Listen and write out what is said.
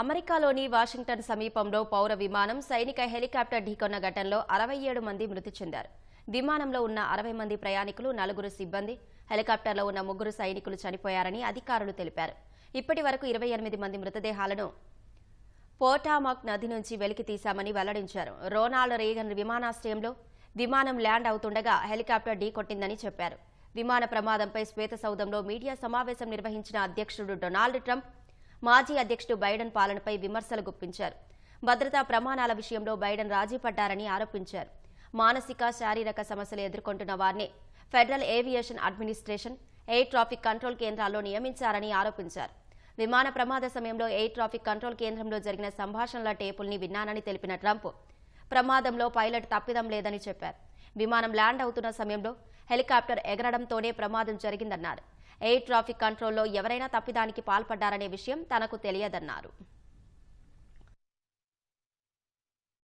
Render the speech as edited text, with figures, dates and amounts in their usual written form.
అమెరికాలోని వాషింగ్టన్ సమీపంలో పౌర విమానం సైనిక హెలికాప్టర్ ఢీకొన్న ఘటనలో 67 మంది మృతి చెందారు. విమానంలో ఉన్న 60 మంది ప్రయాణికులు, 4 సిబ్బంది, హెలికాప్టర్లో ఉన్న 3 సైనికులు చనిపోయారని అధికారులు తెలిపారు. ఇప్పటి వరకు 28 మంది మృతదేహాలను పోటామాక్ నది నుంచి వెలికి తీశామని వెల్లడించారు. రొనాల్డ్ రీగన్ విమానాశ్రయంలో విమానం ల్యాండ్ అవుతుండగా హెలికాప్టర్ ఢీకొట్టిందని చెప్పారు. విమాన ప్రమాదంపై శ్వేతసౌధంలో మీడియా సమావేశం నిర్వహించిన అధ్యక్షుడు డొనాల్డ్ ట్రంప్ మాజీ అధ్యక్షుడు బైడెన్ పాలనపై విమర్శలు గుప్పించారు. భద్రతా ప్రమాణాల విషయంలో బైడెన్ రాజీ పడ్డారని ఆరోపించారు. మానసిక, శారీరక సమస్యలు ఎదుర్కొంటున్న వారిని federal aviation administration, air traffic control కేంద్రాల్లో నియమించారని ఆరోపించారు. విమాన ప్రమాద సమయంలో ఎయిర్ ట్రాఫిక్ కంట్రోల్ కేంద్రంలో జరిగిన సంభాషణల టేపుల్ని విన్నానని తెలిపిన ట్రంప్, ప్రమాదంలో పైలట్ తప్పిదం లేదని చెప్పారు. విమానం ల్యాండ్ అవుతున్న సమయంలో హెలికాప్టర్ ఎగరడంతోనే ప్రమాదం జరిగిందన్నారు. ఎయిర్ ట్రాఫిక్ కంట్రోల్లో ఎవరైనా తప్పిదానికి పాల్పడ్డారనే విషయం తనకు తెలియదన్నారు.